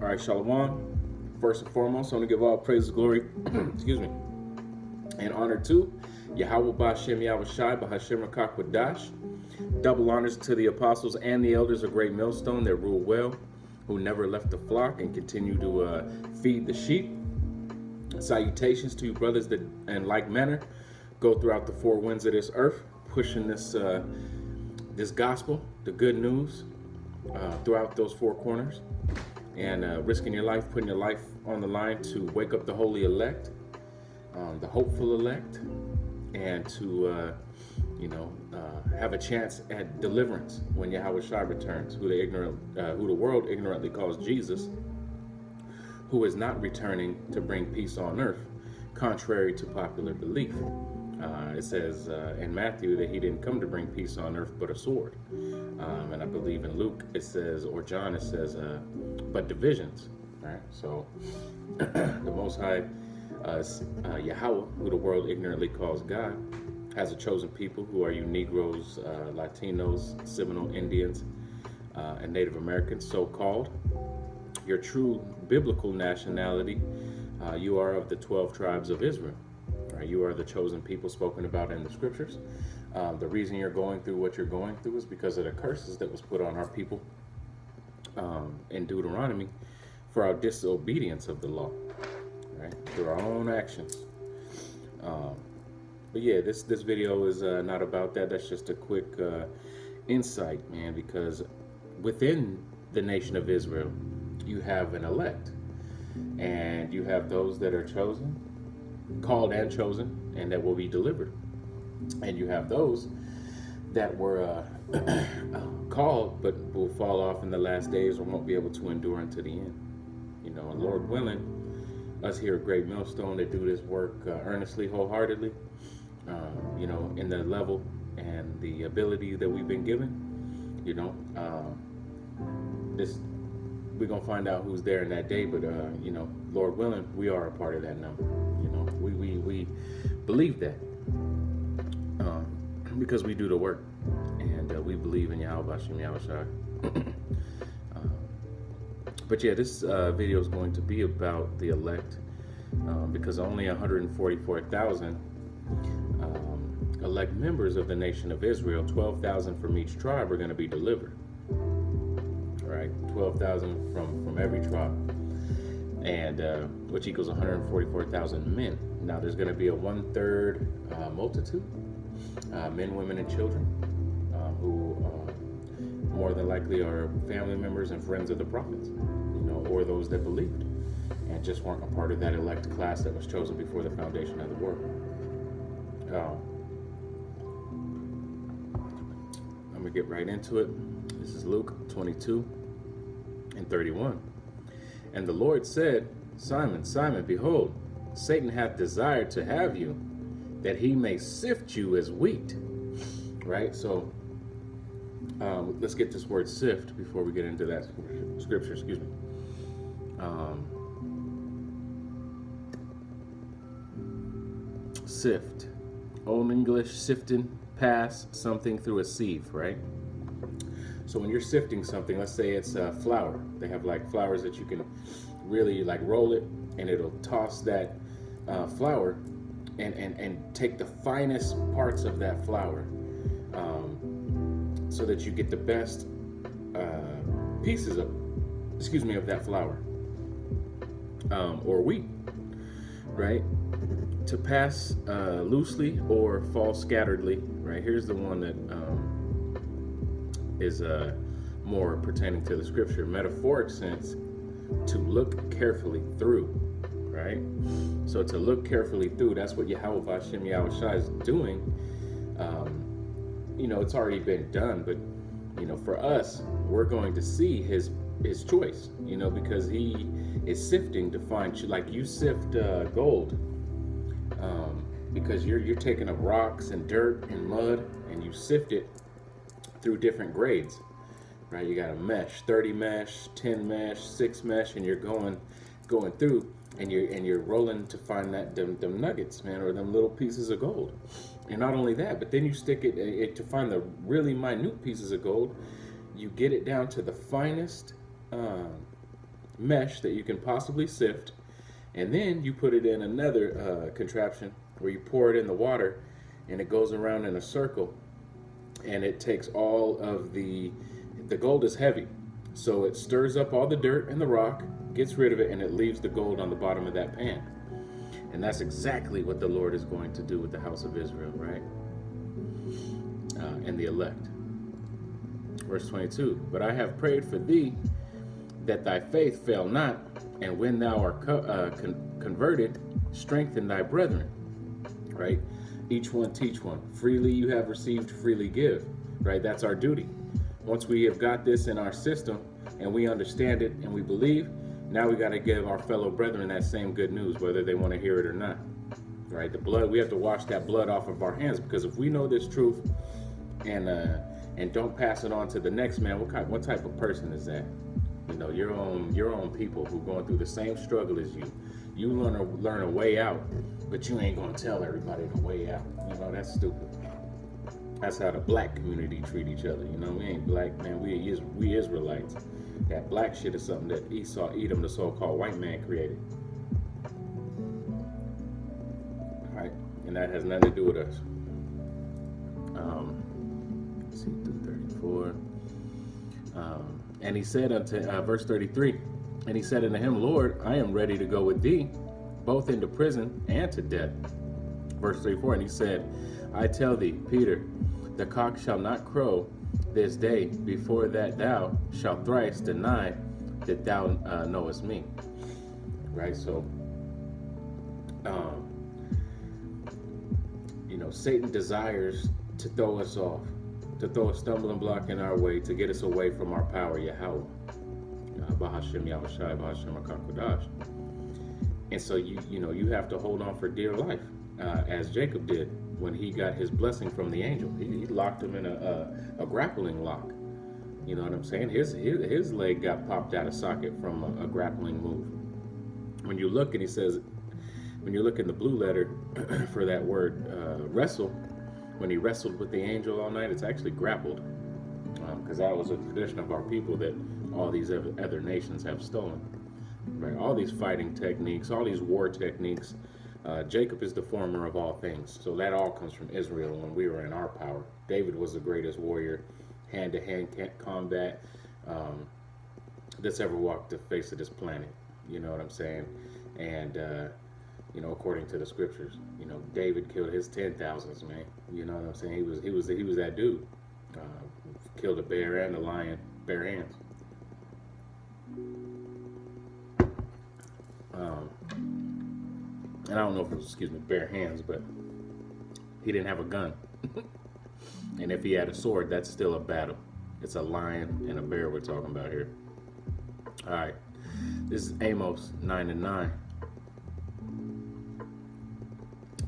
All right, Shalom. First and foremost, I want to give all praise, glory, excuse me, and honor to Yahweh Ba'Shem Yahweh Shai B'Hashem Rakak Wadash. Double honors to the apostles and the elders of Great Millstone that rule well, who never left the flock and continue to feed the sheep. Salutations to you brothers that in like manner go throughout the four winds of this earth, pushing this gospel, the good news, throughout those four corners, and risking your life, putting your life on the line to wake up the holy elect, the hopeful elect, and to have a chance at deliverance when Yahweh Shai returns, who the world ignorantly calls Jesus, who is not returning to bring peace on earth, contrary to popular belief. It says in Matthew that he didn't come to bring peace on earth but a sword. And I believe in Luke it says, or John it says, but divisions. Right? So the Most High, Yahweh, who the world ignorantly calls God, has a chosen people who are you Negroes, Latinos, Seminole Indians, and Native Americans, so-called. Your true biblical nationality, you are of the 12 tribes of Israel. Right? You are the chosen people spoken about in the scriptures. The reason you're going through what you're going through is because of the curses that was put on our people in Deuteronomy for our disobedience of the law, right? Through our own actions. But yeah, this video is not about that. That's just a quick insight, man, because within the nation of Israel, you have an elect, and you have those that are chosen, called and chosen, and that will be delivered. And you have those that were called but will fall off in the last days or won't be able to endure unto the end. And Lord willing, us here at Great Millstone that do this work earnestly, wholeheartedly, in the level and the ability that we've been given, we're gonna find out who's there in that day. But Lord willing, we are a part of that number. We believe that because we do the work, and we believe in Yahweh Ba'Shem Yahweh Shai. But yeah, this video is going to be about the elect, because only 144,000 elect members of the nation of Israel, 12,000 from each tribe, are going to be delivered. Right, 12,000 from every tribe, and which equals 144,000 men. Now there's going to be a 1/3 multitude, men, women, and children, who more than likely are family members and friends of the prophets, or those that believed and just weren't a part of that elect class that was chosen before the foundation of the world. I'm gonna get right into it. This is Luke 22:31. And the Lord said, Simon, Simon, behold, Satan hath desired to have you, that he may sift you as wheat. Right? So let's get this word sift before we get into that scripture. Excuse me. Sift. Old English, sifting, pass something through a sieve, right? So when you're sifting something, let's say it's flour. They have like flours that you can really like roll it, and it'll toss that flour and take the finest parts of that flour, so that you get the best pieces of that flour, or wheat, right? To pass loosely or fall scatteredly, right? Here's the one that is more pertaining to the scripture. Metaphoric sense, to look carefully through, right? So to look carefully through, that's what Yahweh Ba'Shem Yahweh Shai is doing. It's already been done, but for us, we're going to see his choice, because he is sifting to find, like you sift gold, because you're taking up rocks and dirt and mud, and you sift it through different grades, right? You got a mesh, 30 mesh, 10 mesh, 6 mesh, and you're going through, and you're rolling to find them nuggets, man, or them little pieces of gold. And not only that, but then you stick it to find the really minute pieces of gold. You get it down to the finest mesh that you can possibly sift, and then you put it in another contraption where you pour it in the water, and it goes around in a circle, and it takes all of the gold is heavy, so it stirs up all the dirt and the rock, gets rid of it, and it leaves the gold on the bottom of that pan. And that's exactly what the Lord is going to do with the house of Israel, right? And the elect. Verse 22, but I have prayed for thee that thy faith fail not, and when thou art converted, strengthen thy brethren, right? Each one teach one. Freely you have received, freely give, right? That's our duty. Once we have got this in our system and we understand it and we believe, now we got to give our fellow brethren that same good news, whether they want to hear it or not, right? The blood, we have to wash that blood off of our hands, because if we know this truth and don't pass it on to the next man, what type of person is that? You know, your own people who are going through the same struggle as you. You learn a way out, but you ain't gonna tell everybody the way out. You know, that's stupid. That's how the black community treat each other. You know, we ain't black, man. We Israelites. That black shit is something that Edom, the so-called white man, created. All right, and that has nothing to do with us. Let's see, 34. And he said unto verse 33, and he said unto him, Lord, I am ready to go with thee, both into prison and to death. Verse 34, and he said, I tell thee, Peter, the cock shall not crow this day before that thou shalt thrice deny that thou knowest me. Right? So, you know, Satan desires to throw us off, to throw a stumbling block in our way, to get us away from our power, Yahweh. And so you have to hold on for dear life, as Jacob did when he got his blessing from the angel. He locked him in a grappling lock. You know what I'm saying? His leg got popped out of socket from a grappling move. When you look, and he says, when you look in the blue letter for that word wrestle, when he wrestled with the angel all night, it's actually grappled, because that was a tradition of our people that all these other nations have stolen. Right? All these fighting techniques, all these war techniques. Jacob is the former of all things. So that all comes from Israel when we were in our power. David was the greatest warrior, hand-to-hand combat that's ever walked the face of this planet. You know what I'm saying? And, you know, according to the scriptures, you know, David killed his 10,000s, man. You know what I'm saying? He was that dude. Killed a bear and a lion, bare hands. And I don't know if it was, bare hands, but he didn't have a gun. And if he had a sword, that's still a battle. It's a lion and a bear we're talking about here. All right. This is Amos 9:9.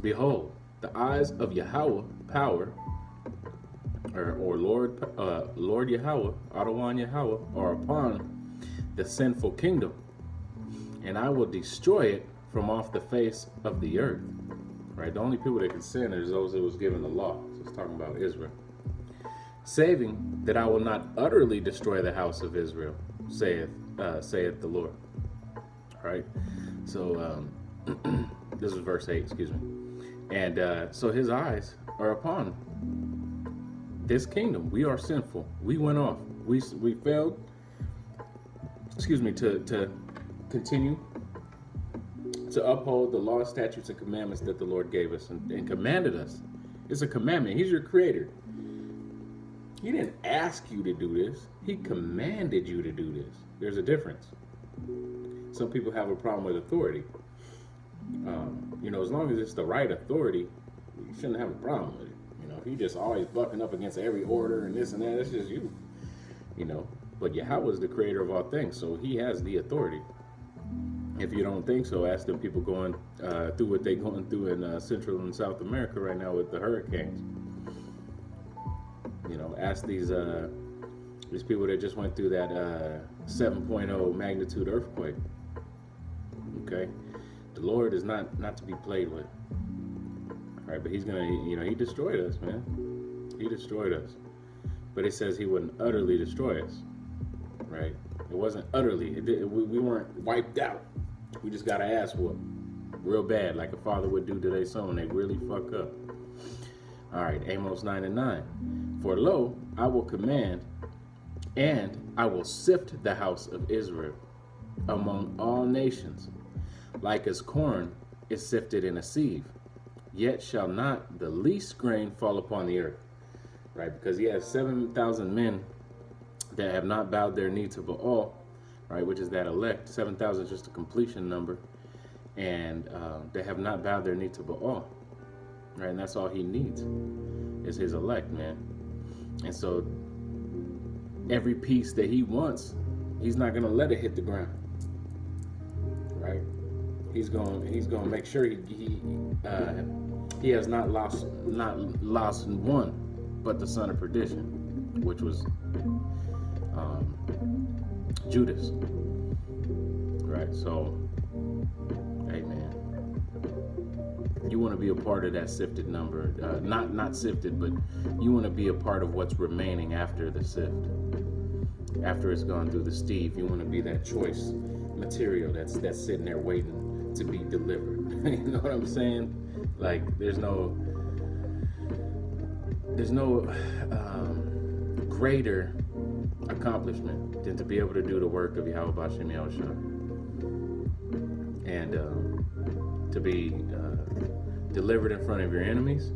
Behold, the eyes of Yahweh power, or Lord Yahweh, Adawan Yahweh, are upon the sinful kingdom, and I will destroy it from off the face of the earth. Right? The only people that can sin is those that was given the law. So it's talking about Israel. Saving that I will not utterly destroy the house of Israel, saith the Lord. Right? So this is verse 8, And so his eyes are upon this kingdom. We are sinful. We went off. We failed, to continue to uphold the law, statutes, and commandments that the Lord gave us and commanded us. It's a commandment. He's your creator. He didn't ask you to do this. He commanded you to do this. There's a difference. Some people have a problem with authority. As long as it's the right authority, you shouldn't have a problem with it. If you just always bucking up against every order and this and that, it's just you. But Yahweh is the creator of all things, so he has the authority. If you don't think so, ask them people going through what they're going through in Central and South America right now with the hurricanes. Ask these people that just went through that 7.0 magnitude earthquake. Okay? The Lord is not to be played with. All right, but he's gonna, he destroyed us, man. He destroyed us. But it says he wouldn't utterly destroy us. Right? It wasn't utterly. We weren't wiped out. We just got our ass whooped real bad, like a father would do to their son when they really fuck up. All right, Amos 9:9. For lo, I will command, and I will sift the house of Israel among all nations, like as corn is sifted in a sieve. Yet shall not the least grain fall upon the earth. Right, because he has 7,000 men that have not bowed their knee to Baal, right, which is that elect. 7,000 is just a completion number, and they have not bowed their knee to Baal, right, and that's all he needs is his elect, man. And so every piece that he wants, he's not gonna let it hit the ground, right? He's gonna make sure he has not lost one, but the son of perdition, which was Judas, right? So, hey man, you want to be a part of that sifted number, not sifted, but you want to be a part of what's remaining after the sift, after it's gone through the steve. You want to be that choice material that's sitting there waiting to be delivered. You know what I'm saying? Like there's no greater accomplishment than to be able to do the work of Yahweh Bashem Yahushua, and to be delivered in front of your enemies,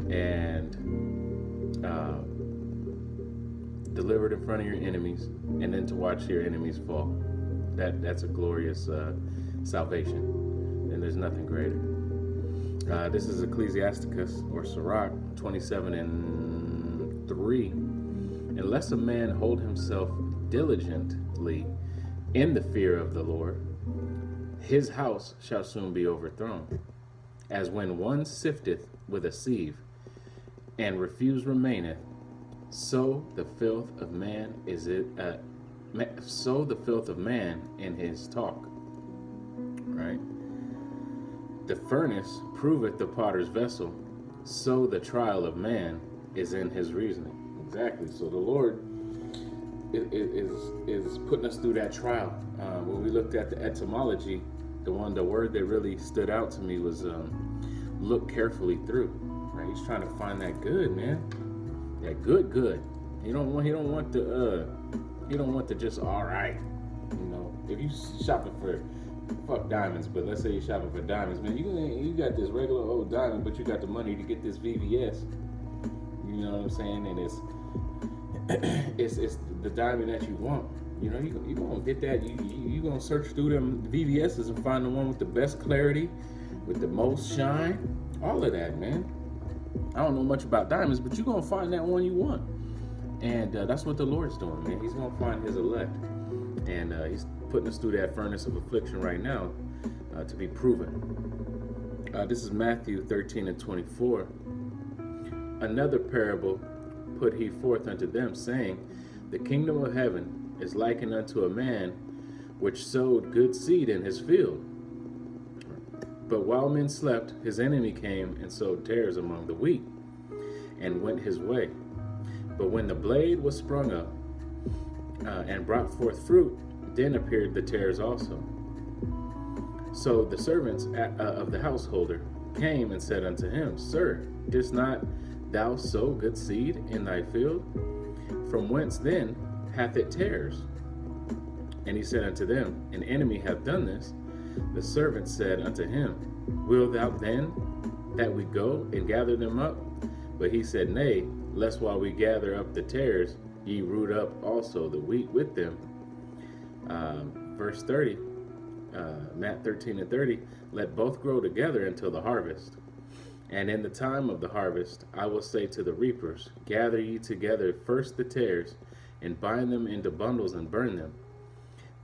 and delivered in front of your enemies, and then to watch your enemies fall. That's a glorious salvation, and there's nothing greater. This is Ecclesiastes or Sirach 27:3. Unless a man hold himself diligently in the fear of the Lord, his house shall soon be overthrown. As when one sifteth with a sieve, and refuse remaineth, so the filth of man so the filth of man in his talk. Right? The furnace proveth the potter's vessel, so the trial of man is in his reasoning. Exactly. So the Lord is putting us through that trial. When we looked at the etymology, the word that really stood out to me was look carefully through. Right? He's trying to find that good, man. That good. He don't want the just all right. You know, if you shopping for fuck diamonds, but let's say you're shopping for diamonds, man, you got this regular old diamond, but you got the money to get this VVS. You know what I'm saying? And it's the diamond that you want. You know, you gonna get that. You gonna search through them VVS's and find the one with the best clarity, with the most shine, all of that, man. I don't know much about diamonds, but you're gonna find that one you want. And that's what the Lord's doing, man. He's gonna find his elect, and he's putting us through that furnace of affliction right now to be proven. This is Matthew 13:24. Another parable put he forth unto them, saying, the kingdom of heaven is likened unto a man which sowed good seed in his field. But while men slept, his enemy came and sowed tares among the wheat, and went his way. But when the blade was sprung up and brought forth fruit, then appeared the tares also. So the servants of the householder came and said unto him, Sir, didst not thou sow good seed in thy field? From whence then hath it tares? And he said unto them, An enemy hath done this. The servant said unto him, Wilt thou then that we go and gather them up? But he said, Nay, lest while we gather up the tares, ye root up also the wheat with them. Verse 30, Matt 13:30, let both grow together until the harvest. And in the time of the harvest, I will say to the reapers, gather ye together first the tares, and bind them into bundles and burn them,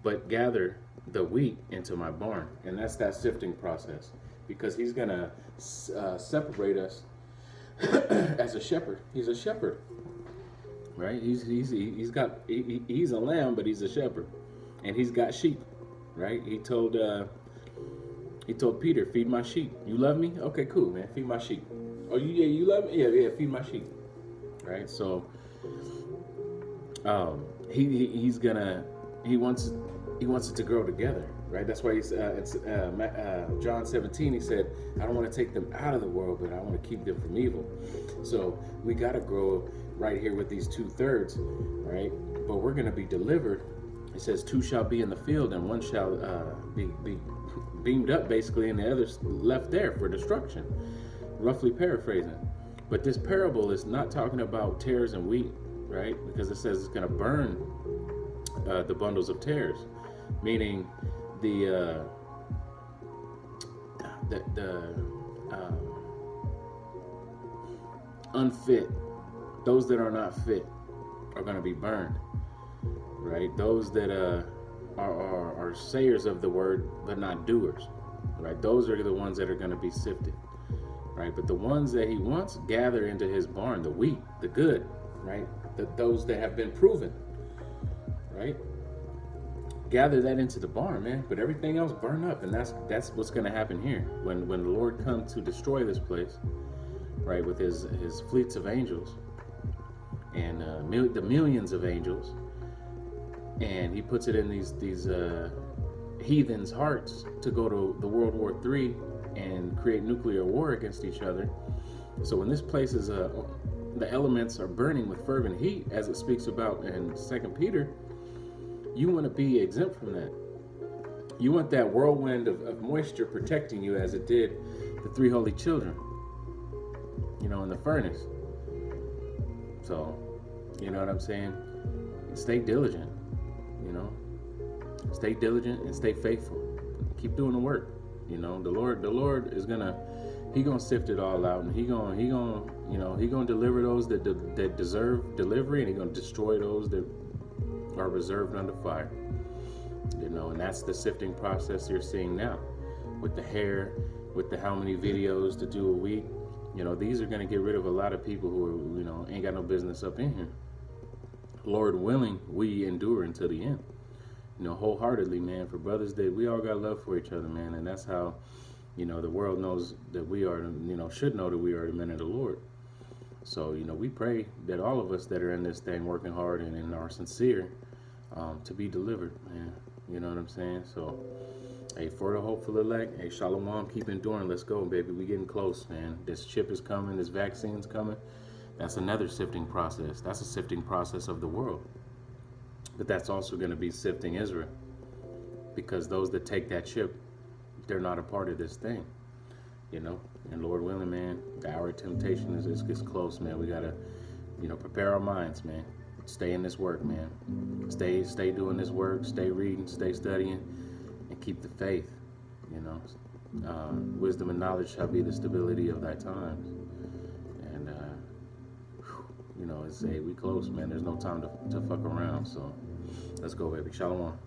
but gather the wheat into my barn. And that's that sifting process, because he's going to separate us as a shepherd. He's a shepherd, right? He's a lamb, but he's a shepherd, and he's got sheep, right? He told Peter, feed my sheep. You love me? Okay, cool, man. Feed my sheep. Oh, you love me? Yeah, feed my sheep. Right? So, he wants it to grow together, right? That's why John 17. He said, I don't want to take them out of the world, but I want to keep them from evil. So we got to grow right here with these 2/3, right? But we're going to be delivered. It says 2 shall be in the field and 1 shall be beamed up, basically, and the other's left there for destruction, roughly paraphrasing. But this parable is not talking about tares and wheat, right? Because it says it's going to burn the bundles of tares, meaning the unfit, those that are not fit, are going to be burned, right? Those that are sayers of the word but not doers, right? Those are the ones that are going to be sifted, right? But the ones that he wants gather into his barn, the wheat, the good, right? Those that have been proven, right? Gather that into the barn, man. But everything else burn up, and that's what's going to happen here when the Lord comes to destroy this place, right? With his fleets of angels and the millions of angels, and he puts it in these heathens' hearts to go to the World War III and create nuclear war against each other. So when this place is the elements are burning with fervent heat, as it speaks about in 2 Peter, you want to be exempt from that. You want that whirlwind of moisture protecting you, as it did the 3 holy children, in the furnace. So, you know what I'm saying? Stay diligent, Stay diligent and stay faithful. Keep doing the work. The Lord is He gonna sift it all out, and He gonna deliver those that deserve delivery, and He gonna destroy those that are reserved under fire. And that's the sifting process you're seeing now, with the hair, with the how many videos to do a week. These are gonna get rid of a lot of people who ain't got no business up in here. Lord willing, we endure until the end. Wholeheartedly, man. For brothers, that we all got love for each other, man, and that's how, the world knows that we are, should know that we are the men of the Lord. So, we pray that all of us that are in this thing working hard and are sincere, to be delivered, man. You know what I'm saying? So, hey, for the hopeful elect, hey, shalom, keep enduring. Let's go, baby. We getting close, man. This chip is coming. This vaccine's coming. That's another sifting process. That's a sifting process of the world. But that's also going to be sifting Israel, because those that take that chip, they're not a part of this thing, And Lord willing, man, the hour of temptation is close, man. We got to, prepare our minds, man. Stay in this work, man. Stay doing this work. Stay reading, stay studying, and keep the faith, Wisdom and knowledge shall be the stability of thy times. And, we close, man. There's no time to fuck around. So let's go, baby. Shalom.